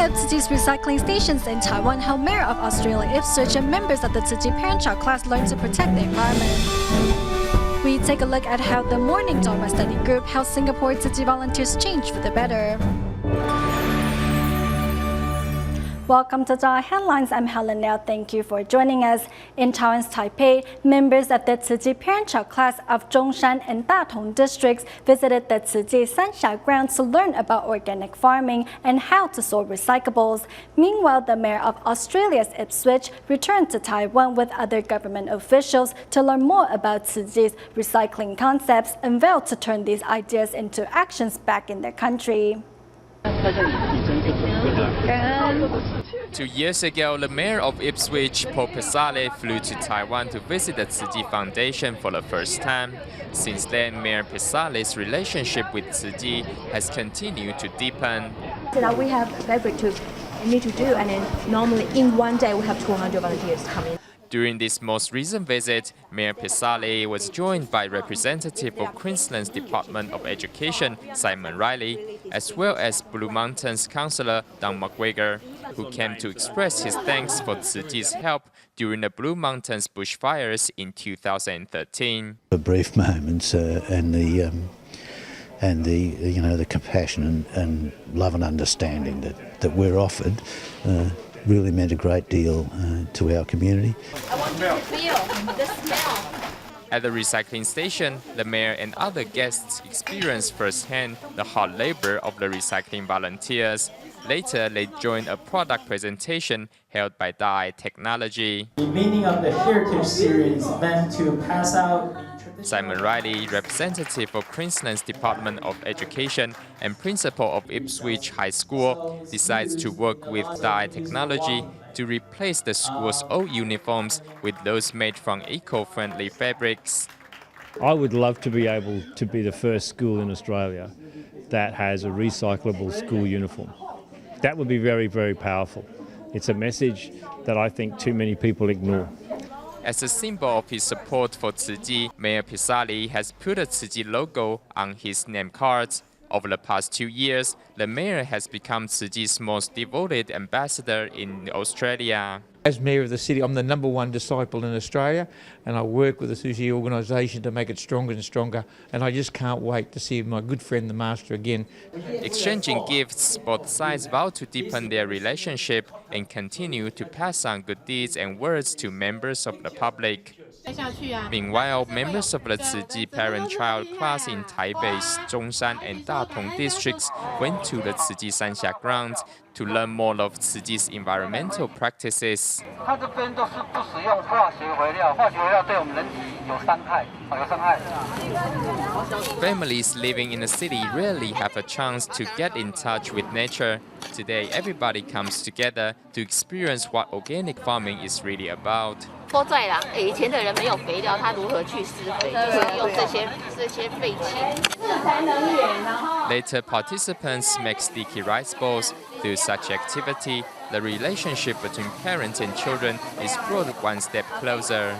up Tzuji's recycling stations in Taiwan helped Mayor of Australia Ipswich and members of the Tzuji parent-child class learn to protect the environment. We take a look at how the Morning Dharma Study Group helped Singapore Tzuji volunteers change for the better. Welcome to DaAi Headlines. I'm Helen Liao. Thank you for joining us. In Taiwan's Taipei, members of the Tzuji parent-child class of Zhongshan and Datong districts visited the Tzuji Sanxia grounds to learn about organic farming and how to sort recyclables. Meanwhile, the mayor of Australia's Ipswich returned to Taiwan with other government officials to learn more about Tzuji's recycling concepts and vowed to turn these ideas into actions back in their country. 2 years ago, the mayor of Ipswich, Paul Bazaar, flew to Taiwan to visit the Tzuji Foundation for the first time. Since then, Mayor Bazaar's relationship with Tzuji has continued to deepen. So now we have fabric to need to do, and then normally in one day we have 200 volunteers coming. During this most recent visit, Mayor Bazaar was joined by representative of Queensland's Department of Education, Simon Riley, as well as Blue Mountains Councillor Don McGregor, who came to express his thanks for Tzuji's help during the Blue Mountains bushfires in 2013. The brief moments and the compassion and love and understanding that we're offered really meant a great deal to our community. I want you to feel the smell. At the recycling station, the mayor and other guests experienced firsthand the hard labor of the recycling volunteers. Later, they joined a product presentation held by DaAi Technology. The meaning of the Heritage Series meant to pass out. Simon Riley, representative of Queensland's Department of Education and principal of Ipswich High School, decides to work with DaAi Technology to replace the school's old uniforms with those made from eco-friendly fabrics. I would love to be able to be the first school in Australia that has a recyclable school uniform. That would be very, very powerful. It's a message that I think too many people ignore. As a symbol of his support for Tzuji, Mayor Bazaar has put a Tzuji logo on his name cards. Over the past 2 years, the mayor has become Tzuji's most devoted ambassador in Australia. As mayor of the city, I'm the #1 disciple in Australia, and I work with the Tzuji organisation to make it stronger and stronger, and I just can't wait to see my good friend the master again. Exchanging gifts, both sides vow to deepen their relationship and continue to pass on good deeds and words to members of the public. Meanwhile, members of the Tzuji parent-child class in Taipei's Zhongshan and Datong districts went to the Tzuji Sanxia grounds to learn more of Tzuji's environmental practices. Families living in the city rarely have a chance to get in touch with nature. Today, everybody comes together to experience what organic farming is really about. Later, participants make sticky rice balls. Through such activity, the relationship between parents and children is brought one step closer.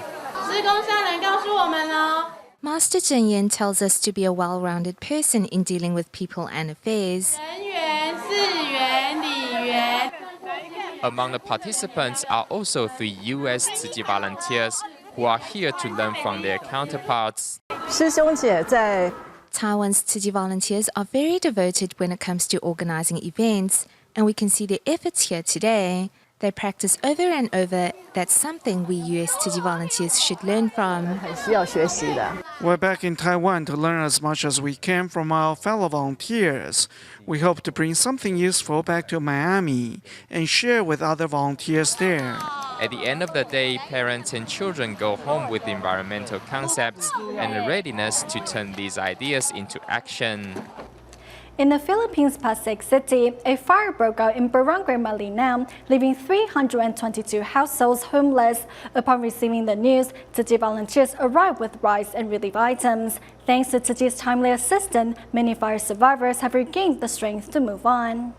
Master Zheng Yan tells us to be a well-rounded person in dealing with people and affairs. Among the participants are also 3 U.S. Tzuji volunteers who are here to learn from their counterparts. Taiwan's Tzuji volunteers are very devoted when it comes to organizing events, and we can see their efforts here today. They practice over and over. That's something we U.S. Tzuji volunteers should learn from. We're back in Taiwan to learn as much as we can from our fellow volunteers. We hope to bring something useful back to Miami and share with other volunteers there. At the end of the day, parents and children go home with environmental concepts and the readiness to turn these ideas into action. In the Philippines' Pasig City, a fire broke out in Barangay Malinao, leaving 322 households homeless. Upon receiving the news, Tzuji volunteers arrived with rice and relief items. Thanks to Tzuji's timely assistance, many fire survivors have regained the strength to move on.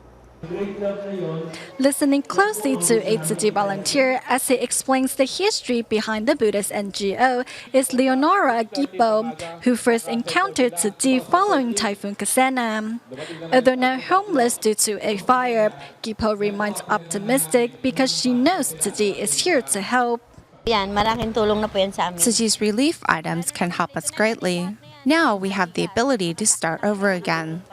Listening closely to a Tzu Chi volunteer as he explains the history behind the Buddhist NGO is Leonora Gipo, who first encountered Tzu Chi following Typhoon Kasena. Although now homeless due to a fire, Gipo remains optimistic because she knows Tzu Chi is here to help. Tzu Chi's relief items can help us greatly. Now we have the ability to start over again.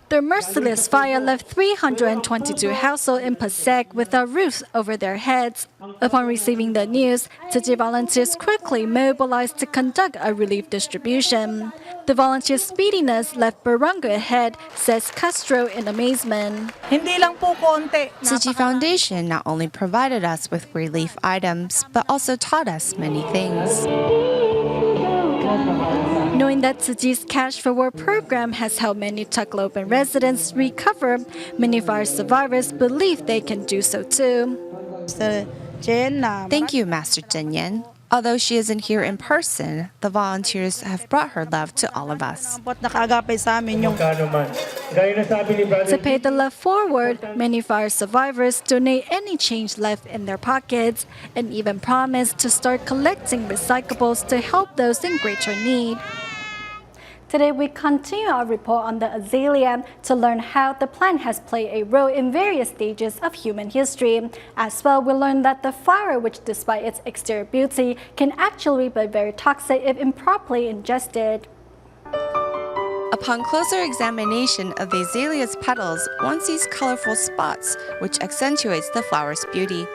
The merciless fire left 322 households in Pasek without roofs over their heads. Upon receiving the news, Tzu Chi volunteers quickly mobilized to conduct a relief distribution. The volunteers' speediness left Barango ahead, says Castro in amazement. Tzu Chi Foundation not only provided us with relief items, but also taught us many things. Knowing that Tzu Chi's Cash for War program has helped many Tacloban residents recover, many fire survivors believe they can do so too. Thank you, Master Zhen Yan. Although she isn't here in person, the volunteers have brought her love to all of us. To pay the love forward, many fire survivors donate any change left in their pockets and even promise to start collecting recyclables to help those in greater need. Today, we continue our report on the azalea to learn how the plant has played a role in various stages of human history. As well, we learn that the flower, which despite its exterior beauty, can actually be very toxic if improperly ingested. Upon closer examination of the azalea's petals, one sees colorful spots, which accentuates the flower's beauty.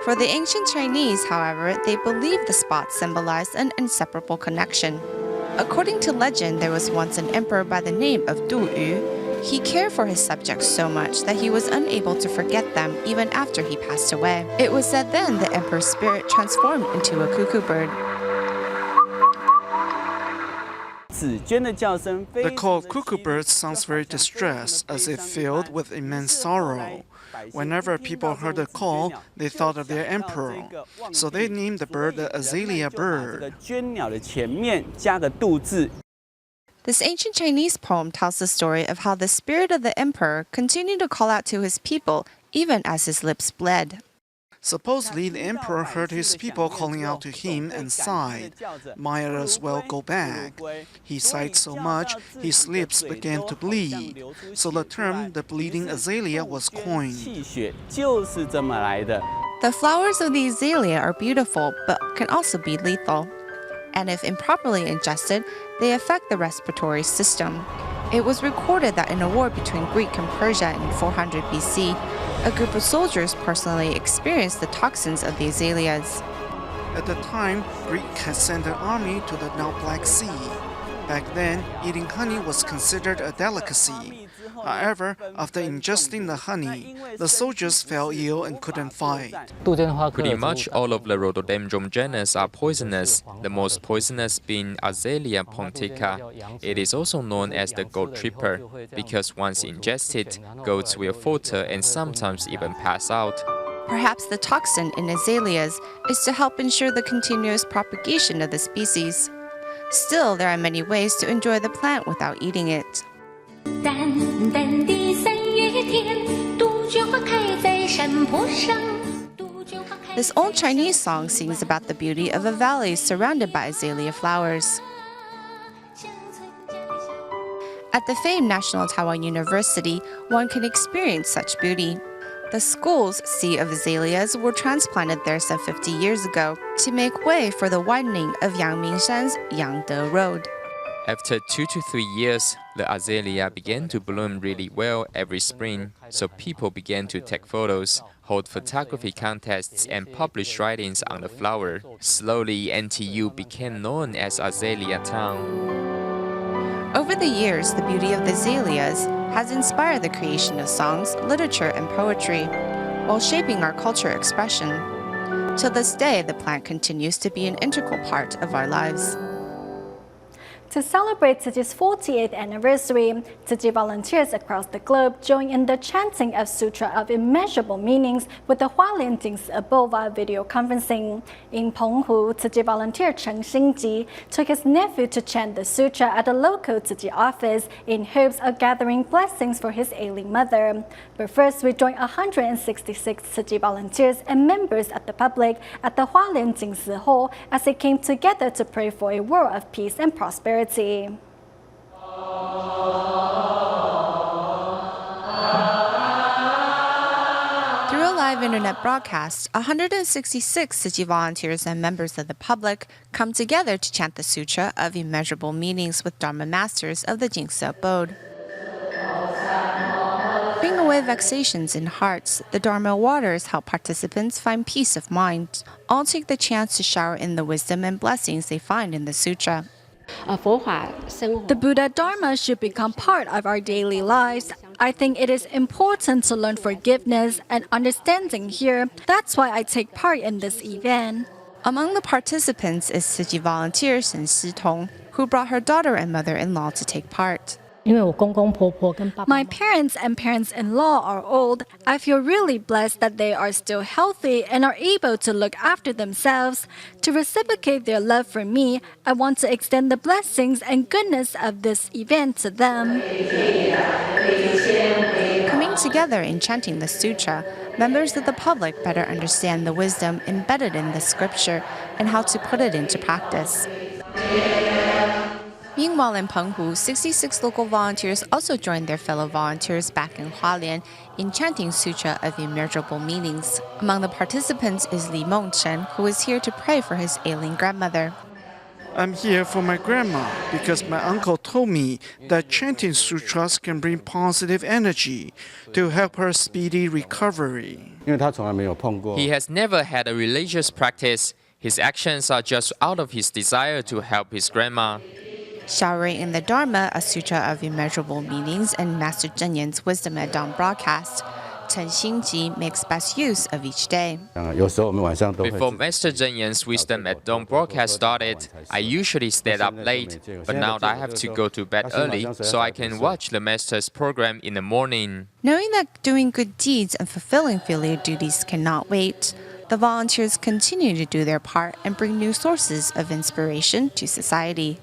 For the ancient Chinese, however, they believed the spots symbolized an inseparable connection. According to legend, there was once an emperor by the name of Du Yu. He cared for his subjects so much that he was unable to forget them even after he passed away. It was said then the emperor's spirit transformed into a cuckoo bird. The call of cuckoo birds sounds very distressed, as if filled with immense sorrow. Whenever people heard the call, they thought of their emperor. So they named the bird the azalea bird. This ancient Chinese poem tells the story of how the spirit of the emperor continued to call out to his people even as his lips bled. Supposedly, the emperor heard his people calling out to him and sighed, "Might as well go back." He sighed so much, his lips began to bleed. So the term "the bleeding azalea" was coined. The flowers of the azalea are beautiful, but can also be lethal. And if improperly ingested, they affect the respiratory system. It was recorded that in a war between Greek and Persia in 400 BC, a group of soldiers personally experienced the toxins of the azaleas. At the time, Greek had sent an army to the now Black Sea. Back then, eating honey was considered a delicacy. However, after ingesting the honey, the soldiers fell ill and couldn't fight. Pretty much all of the rhododendron genus are poisonous, the most poisonous being Azalea pontica. It is also known as the goat tripper, because once ingested, goats will falter and sometimes even pass out. Perhaps the toxin in azaleas is to help ensure the continuous propagation of the species. Still, there are many ways to enjoy the plant without eating it. This old Chinese song sings about the beauty of a valley surrounded by azalea flowers. At the famed National Taiwan University, one can experience such beauty. The school's sea of azaleas were transplanted there some 50 years ago to make way for the widening of Yangmingshan's Yangde Road. After 2 to 3 years, the azalea began to bloom really well every spring, so people began to take photos, hold photography contests, and publish writings on the flower. Slowly, NTU became known as Azalea Town. Over the years, the beauty of the azaleas has inspired the creation of songs, literature, and poetry, while shaping our culture expression. Till this day, the plant continues to be an integral part of our lives. To celebrate Tzu Chi's 48th anniversary, Tzu Chi volunteers across the globe join in the chanting of Sutra of Immeasurable Meanings with the Hualien Jingsi above via video conferencing. In Penghu, Tzu Chi volunteer Cheng Xingji took his nephew to chant the sutra at the local Tzu Chi office in hopes of gathering blessings for his ailing mother. But first, we join 166 Tzu Chi volunteers and members of the public at the Hualien Jingsi Hall as they came together to pray for a world of peace and prosperity. Through a live internet broadcast, 166 Tzu Chi volunteers and members of the public come together to chant the Sutra of Immeasurable Meanings with Dharma masters of the Jingsi abode. Bring away vexations in hearts, the Dharma waters help participants find peace of mind. All take the chance to shower in the wisdom and blessings they find in the Sutra. The Buddha Dharma should become part of our daily lives. I think it is important to learn forgiveness and understanding here. That's why I take part in this event. Among the participants is Tzu Chi volunteer Shen Shitong, who brought her daughter and mother-in-law to take part. My parents and parents-in-law are old. I feel really blessed that they are still healthy and are able to look after themselves. To reciprocate their love for me, I want to extend the blessings and goodness of this event to them. Coming together and chanting the sutra, members of the public better understand the wisdom embedded in the scripture and how to put it into practice. Meanwhile, in Penghu, 66 local volunteers also joined their fellow volunteers back in Hualien in chanting Sutra of Immeasurable Meanings. Among the participants is Li Mengchen, who is here to pray for his ailing grandmother. I'm here for my grandma because my uncle told me that chanting sutras can bring positive energy to help her speedy recovery. He has never had a religious practice. His actions are just out of his desire to help his grandma. Showering in the Dharma, a Sutra of Immeasurable Meanings, and Master Zheng Yan's Wisdom at Dawn broadcast, Chen Xingji makes best use of each day. Before Master Zheng Yan's Wisdom at Dawn broadcast started, I usually stayed up late, but now I have to go to bed early so I can watch the Master's program in the morning. Knowing that doing good deeds and fulfilling filial duties cannot wait, the volunteers continue to do their part and bring new sources of inspiration to society.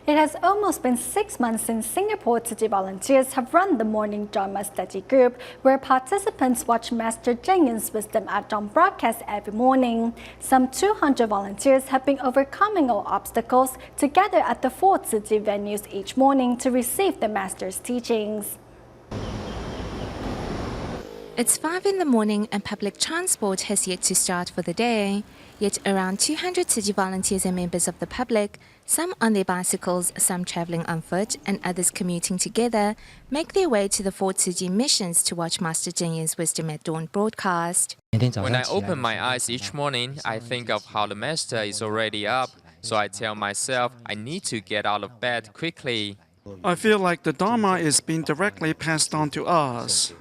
It has almost been 6 months since Singapore Tzu Chi volunteers have run the morning Dharma study group, where participants watch Master Zheng Yan's Wisdom at Dawn broadcast every morning. Some 200 volunteers have been overcoming all obstacles to gather at the 4 Tzu Chi venues each morning to receive the Master's teachings. It's 5 in the morning and public transport has yet to start for the day. Yet around 200 Tzu Chi volunteers and members of the public, some on their bicycles, some traveling on foot, and others commuting together, make their way to the 4 Tzu Chi missions to watch Master Zheng Yan's Wisdom at Dawn broadcast. When I open my eyes each morning, I think of how the Master is already up, so I tell myself I need to get out of bed quickly. I feel like the Dharma is being directly passed on to us.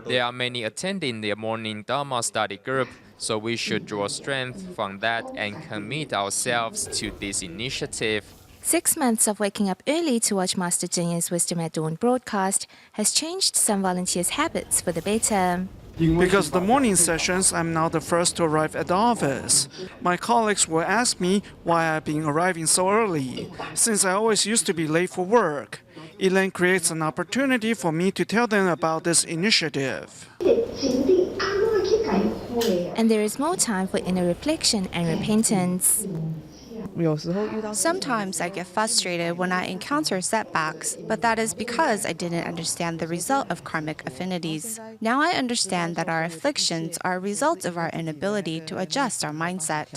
There are many attending the morning Dharma study group, so we should draw strength from that and commit ourselves to this initiative. 6 months of waking up early to watch Master Zheng Yan's Wisdom at Dawn broadcast has changed some volunteers' habits for the better. Because the morning sessions, I'm now the first to arrive at the office. My colleagues will ask me why I've been arriving so early, since I always used to be late for work. It then creates an opportunity for me to tell them about this initiative. And there is more time for inner reflection and repentance. Sometimes I get frustrated when I encounter setbacks, but that is because I didn't understand the result of karmic affinities. Now I understand that our afflictions are a result of our inability to adjust our mindset.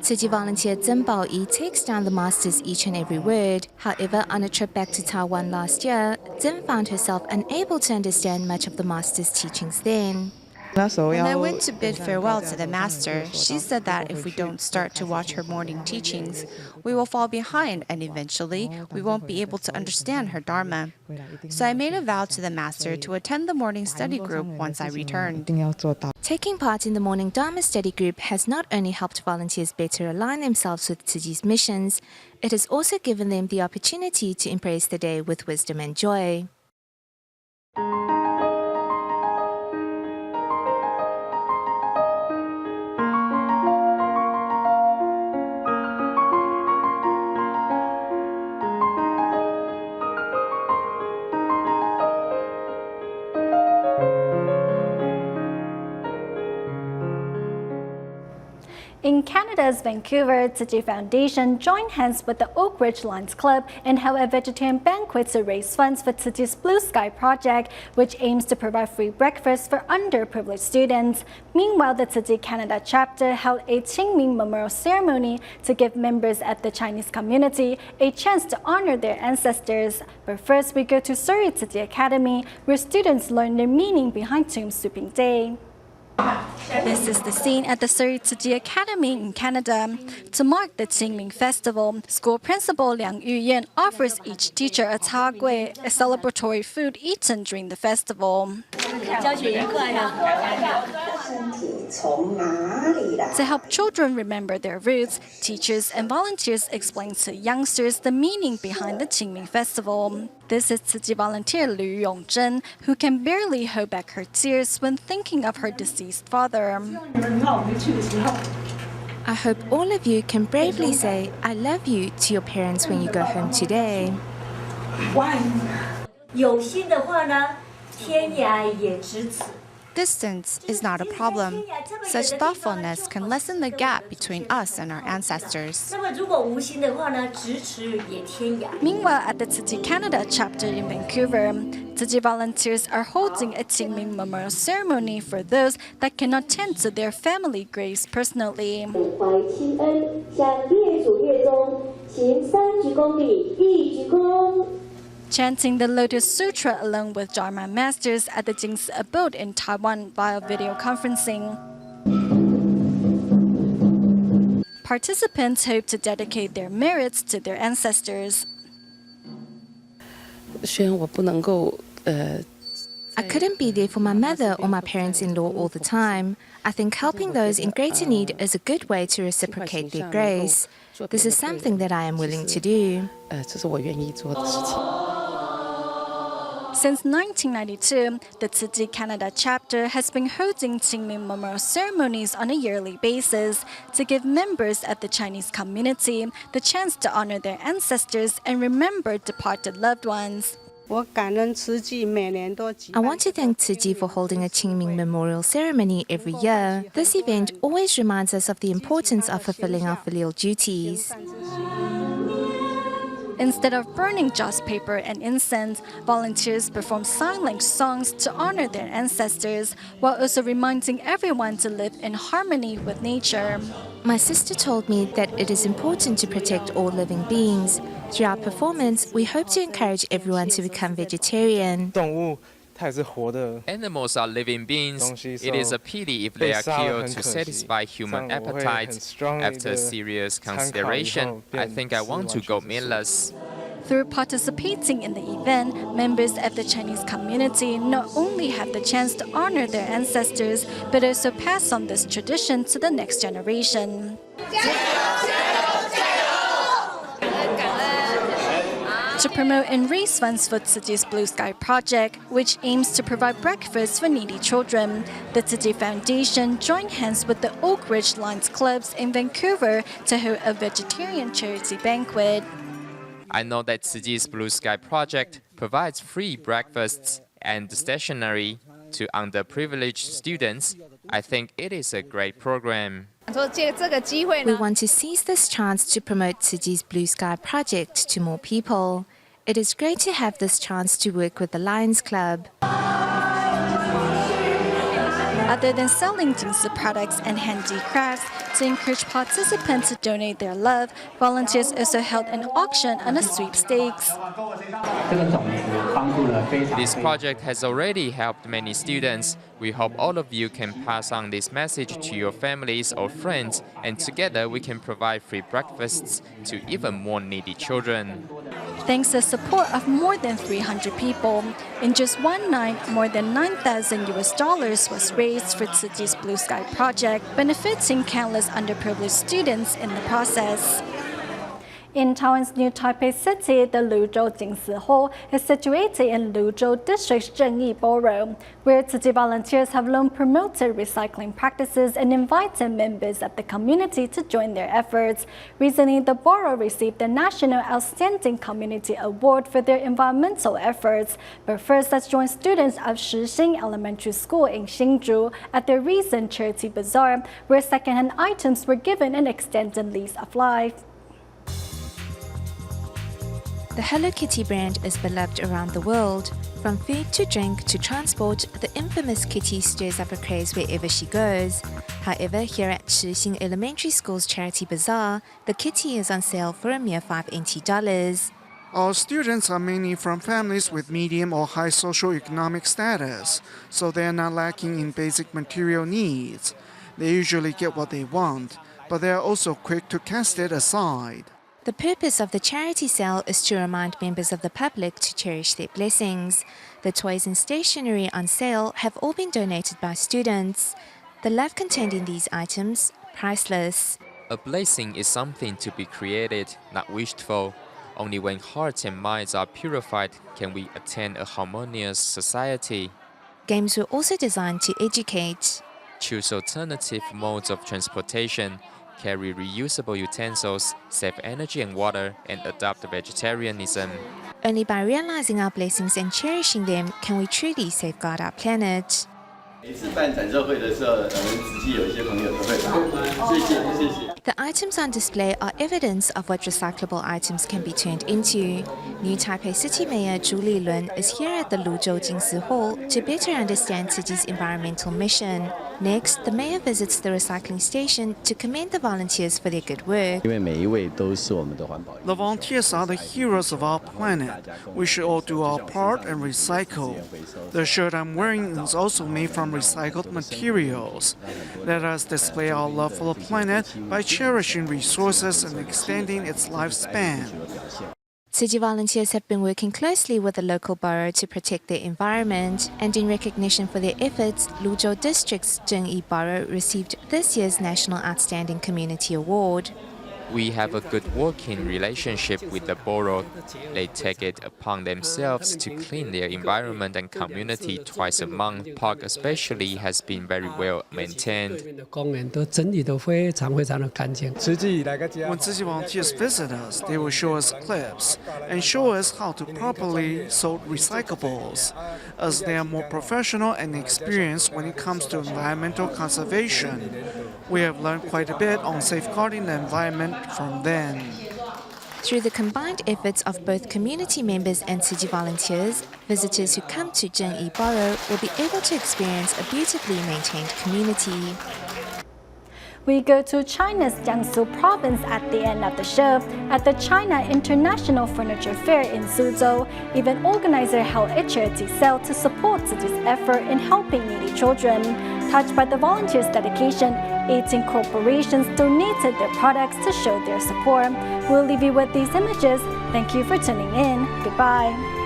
Tzu Chi volunteer Zhen Baoyi takes down the Master's each and every word. However, on a trip back to Taiwan last year, Zhen found herself unable to understand much of the Master's teachings then. When I went to bid farewell to the master, she said that if we don't start to watch her morning teachings, we will fall behind and eventually we won't be able to understand her Dharma. So I made a vow to the master to attend the morning study group once I returned. Taking part in the morning Dharma study group has not only helped volunteers better align themselves with Tzu Chi's missions, it has also given them the opportunity to embrace the day with wisdom and joy. In Canada's Vancouver, Tzu Chi Foundation joined hands with the Oak Ridge Lions Club and held a vegetarian banquet to raise funds for Tzu Chi's Blue Sky project, which aims to provide free breakfast for underprivileged students. Meanwhile, the Tzu Chi Canada chapter held a Qingming memorial ceremony to give members at the Chinese community a chance to honor their ancestors. But first, we go to Surrey Tzu Chi Academy, where students learn the meaning behind Tomb Sweeping Day. This is the scene at the Surrey Tzu Chi Academy in Canada. To mark the Qingming Festival, school principal Liang Yuyan offers each teacher a ta gui, a celebratory food eaten during the festival. To help children remember their roots, teachers and volunteers explain to youngsters the meaning behind the Qingming Festival. This is Tzu Chi volunteer Liu Yongzhen, who can barely hold back her tears when thinking of her deceased father. I hope all of you can bravely say I love you to your parents when you go home today. Distance is not a problem. Such thoughtfulness can lessen the gap between us and our ancestors. Meanwhile, at the Tzu Chi Canada chapter in Vancouver, Tzu Chi volunteers are holding a Qingming memorial ceremony for those that cannot tend to their family graves personally. Chanting the Lotus Sutra along with Dharma masters at the Jing's abode in Taiwan via video conferencing. Participants hope to dedicate their merits to their ancestors. I couldn't be there for my mother or my parents-in-law all the time. I think helping those in greater need is a good way to reciprocate their grace. This is something that I am willing to do. Since 1992, the Tzu Chi Canada chapter has been holding Qingming memorial ceremonies on a yearly basis to give members at the Chinese community the chance to honor their ancestors and remember departed loved ones. I want to thank Tzu Chi for holding a Qingming memorial ceremony every year. This event always reminds us of the importance of fulfilling our filial duties. Instead of burning joss paper and incense, volunteers perform sign language songs to honor their ancestors, while also reminding everyone to live in harmony with nature. My sister told me that it is important to protect all living beings. Through our performance, we hope to encourage everyone to become vegetarian. Animals are living beings. It is a pity if they are killed to satisfy human appetite. After serious consideration, I think I want to go meatless. Through participating in the event, members of the Chinese community not only have the chance to honor their ancestors, but also pass on this tradition to the next generation. To promote and raise funds for Tzu Chi's Blue Sky project, which aims to provide breakfast for needy children, the Tzu Chi Foundation joined hands with the Oak Ridge Lions clubs in Vancouver to hold a vegetarian charity banquet. I know that Tzu Chi's Blue Sky project provides free breakfasts and stationery to underprivileged students. I think it is a great program. We want to seize this chance to promote Tzu Chi's Blue Sky project to more people. It is great to have this chance to work with the Lions Club. Other than selling Jingsi products and handicrafts, to encourage participants to donate their love, volunteers also held an auction and a sweepstakes. This project has already helped many students. We hope all of you can pass on this message to your families or friends, and together we can provide free breakfasts to even more needy children. Thanks to the support of more than 300 people, in just one night, more than $9,000 was raised for Tzu Chi's Blue Sky project, benefiting countless underprivileged students in the process. In Taiwan's New Taipei City, the Luzhou Jingsi Hall is situated in Luzhou District's Zhengyi Borough, where Tzu Chi volunteers have long promoted recycling practices and invited members of the community to join their efforts. Recently, the borough received the National Outstanding Community Award for their environmental efforts. But first, let's join students of Shixing Elementary School in Hsinchu at their recent charity bazaar, where second-hand items were given an extended lease of life. The Hello Kitty brand is beloved around the world. From food to drink to transport, the infamous kitty stirs up a craze wherever she goes. However, here at Shixing Elementary School's charity bazaar, the kitty is on sale for a mere $5 NT. Our students are mainly from families with medium or high socioeconomic status, so they are not lacking in basic material needs. They usually get what they want, but they are also quick to cast it aside. The purpose of the charity sale is to remind members of the public to cherish their blessings. The toys and stationery on sale have all been donated by students. The love contained in these items, priceless. A blessing is something to be created, not wished for. Only when hearts and minds are purified can we attain a harmonious society. Games were also designed to educate. Choose alternative modes of transportation, carry reusable utensils, save energy and water, and adopt vegetarianism. Only by realizing our blessings and cherishing them can we truly safeguard our planet. The items on display are evidence of what recyclable items can be turned into. New Taipei City Mayor Zhu Lilun is here at the Luzhou Jingsi Hall to better understand Tzu Chi's environmental mission. Next, the mayor visits the recycling station to commend the volunteers for their good work. The volunteers are the heroes of our planet. We should all do our part and recycle. The shirt I'm wearing is also made from recycled materials. Let us display our love for the planet by cherishing resources and extending its lifespan. Tzu Chi volunteers have been working closely with the local borough to protect their environment, and in recognition for their efforts, Luzhou District's Zhengyi Borough received this year's National Outstanding Community Award. We have a good working relationship with the borough. They take it upon themselves to clean their environment and community twice a month. Park especially has been very well maintained. When Tzu Chi volunteers visit us, they will show us clips and show us how to properly sort recyclables, as they are more professional and experienced when it comes to environmental conservation. We have learned quite a bit on safeguarding the environment from them. Through the combined efforts of both community members and Tzu Chi volunteers, visitors who come to Zhengyi Borough will be able to experience a beautifully maintained community. We go to China's Jiangsu province at the end of the show. At the China International Furniture Fair in Suzhou, event organizer held a charity sale to support Tzu Chi's effort in helping needy children. Touched by the volunteers' dedication, 18 corporations donated their products to show their support. We'll leave you with these images. Thank you for tuning in. Goodbye.